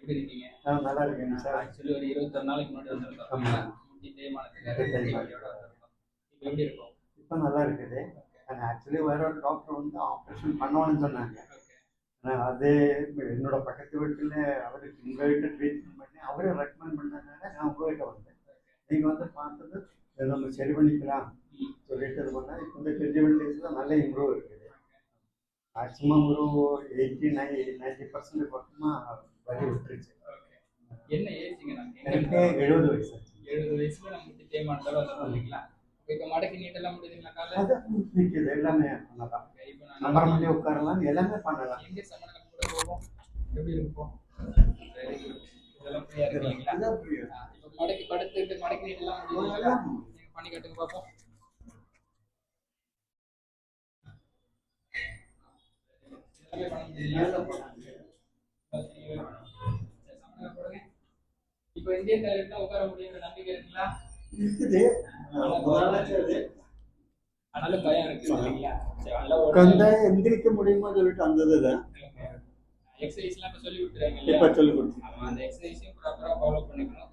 எப்படி இருக்கீங்க? நல்லா இருக்கேங்க சார். ஆக்சுவலி ஒரு 21 நாளைக்கு முன்னாடி வந்திருந்தோம். ஆமா. முட்டி தேய்மானத்துக்காக முட்டி வலியோட வந்திருந்தோம். இப்ப எப்படி இருக்கும்? இப்போ நல்லா இருக்குது. ஆக்சுவலி வேற ஒரு டாக்டர் வந்து ஆப்ரேஷன் பண்ணணும்னு சொன்னாங்க. அது என்னோட பக்கத்து வீட்டில் அவருக்கு உங்ககிட்ட ட்ரீட்மெண்ட் பண்ணி அவரே ரெக்கமெண்ட் பண்ணதுனால நான் உங்ககிட்ட வந்தேன். நீங்கள் வந்து பார்த்தது நம்ம சரி பண்ணிக்கலாம் சொல்லிட்டு இது பண்ணால் இப்போ இந்த 21 டேஸில் நல்ல இம்ப்ரூவ் இருக்குது. மேக்ஸிமம் ஒரு 80-90% பக்கமாக வலி விட்டுருச்சு. என்ன ஏஜ்ங்க? எனக்கு 70 வயசு. 70 வயசுல நம்ம முட்டி தேய்மானத்தோட வந்தோம் இல்லைங்களா? இப்போ மடக்கி நீட்டெல்லாம் முடியுதுங்களா காலை? அது நிற்கிது எல்லாமே பண்ணலாம். இப்போ நம்பர் பண்ணி உட்காரலாம் எல்லாமே பண்ணலாம். எங்கே சமணம் கூட போவோம் எப்படி இருக்கும்? Very good. இதெல்லாம் ஃப்ரீயா இருக்கு இல்லைங்களா? இதெல்லாம் புரியுது. இப்போ மடக்கி படுத்துட்டு மடக்கி நீட்டெல்லாம் முடியுதுங்களா? நீங்க பண்ணி காட்டுங்க பார்ப்போம். எல்லாமே பண்ண முடியுங்களா? இப்போ இந்தியன் டாய்லெட்ல உட்கார முடியுங்கிற நம்பிக்கை இருக்குங்களா? இருக்குது. ஆனாலும் பயம் இருக்கு இல்லைங்களா? உட்காந்தா எந்திரிக்க முடியுமா சொல்லிட்டு அந்த இதுதான் எக்ஸசைஸ்லாம் இப்போ சொல்லி கொடுத்துறாங்க. இப்போ சொல்லி கொடுத்து அந்த எக்ஸசைஸையும் ப்ராப்பராக ஃபாலோ பண்ணிக்கணும்.